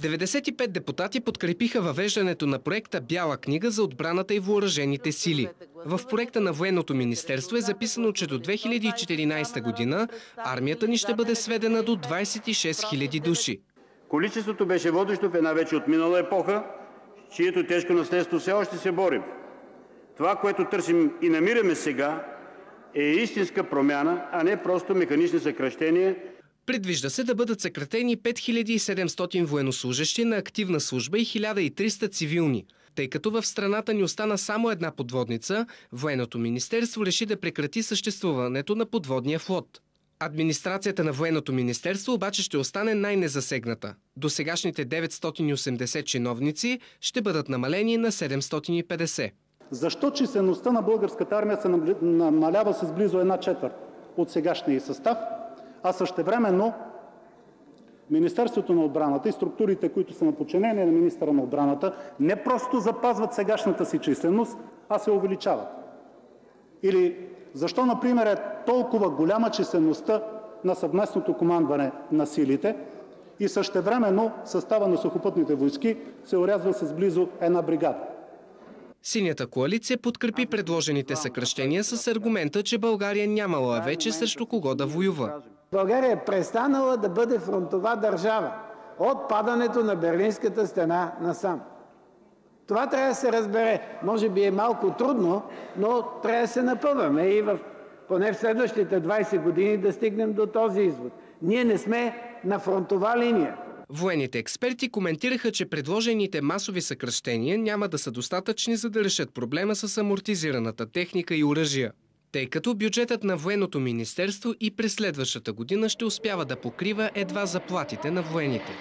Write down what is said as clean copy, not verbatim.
95 депутати подкрепиха въвеждането на проекта Бяла книга за отбраната и въоръжените сили. В проекта на Военното министерство е записано, че до 2014 година армията ни ще бъде сведена до 26 000 души. Количеството беше водещо в една вече отминала епоха, чието тежко наследство все още се борим. Това, което търсим и намираме сега, е истинска промяна, а не просто механични съкращения. Предвижда се да бъдат съкратени 5700 военнослужещи на активна служба и 1300 цивилни. Тъй като в страната ни остана само една подводница, Военното министерство реши да прекрати съществуването на подводния флот. Администрацията на Военното министерство обаче ще остане най-незасегната. Досегашните 980 чиновници ще бъдат намалени на 750. Защо числеността на българската армия се намалява с близо 1/4 от сегашния състав, а същевременно Министерството на отбраната и структурите, които са на подчинение на министъра на отбраната, не просто запазват сегашната си численост, а се увеличават? Или защо, например, е толкова голяма числеността на съвместното командване на силите и същевременно състава на сухопътните войски се орязва с близо една бригада? Синята коалиция подкрепи предложените съкращения с аргумента, че България нямала вече срещу кого да воюва. България е престанала да бъде фронтова държава от падането на Берлинската стена насам. Това трябва да се разбере. Може би е малко трудно, но трябва да се напъваме и поне в следващите 20 години да стигнем до този извод. Ние не сме на фронтова линия. Военните експерти коментираха, че предложените масови съкращения няма да са достатъчни, за да решат проблема с амортизираната техника и оръжия, тъй като бюджетът на Военното министерство и през следващата година ще успява да покрива едва заплатите на военните.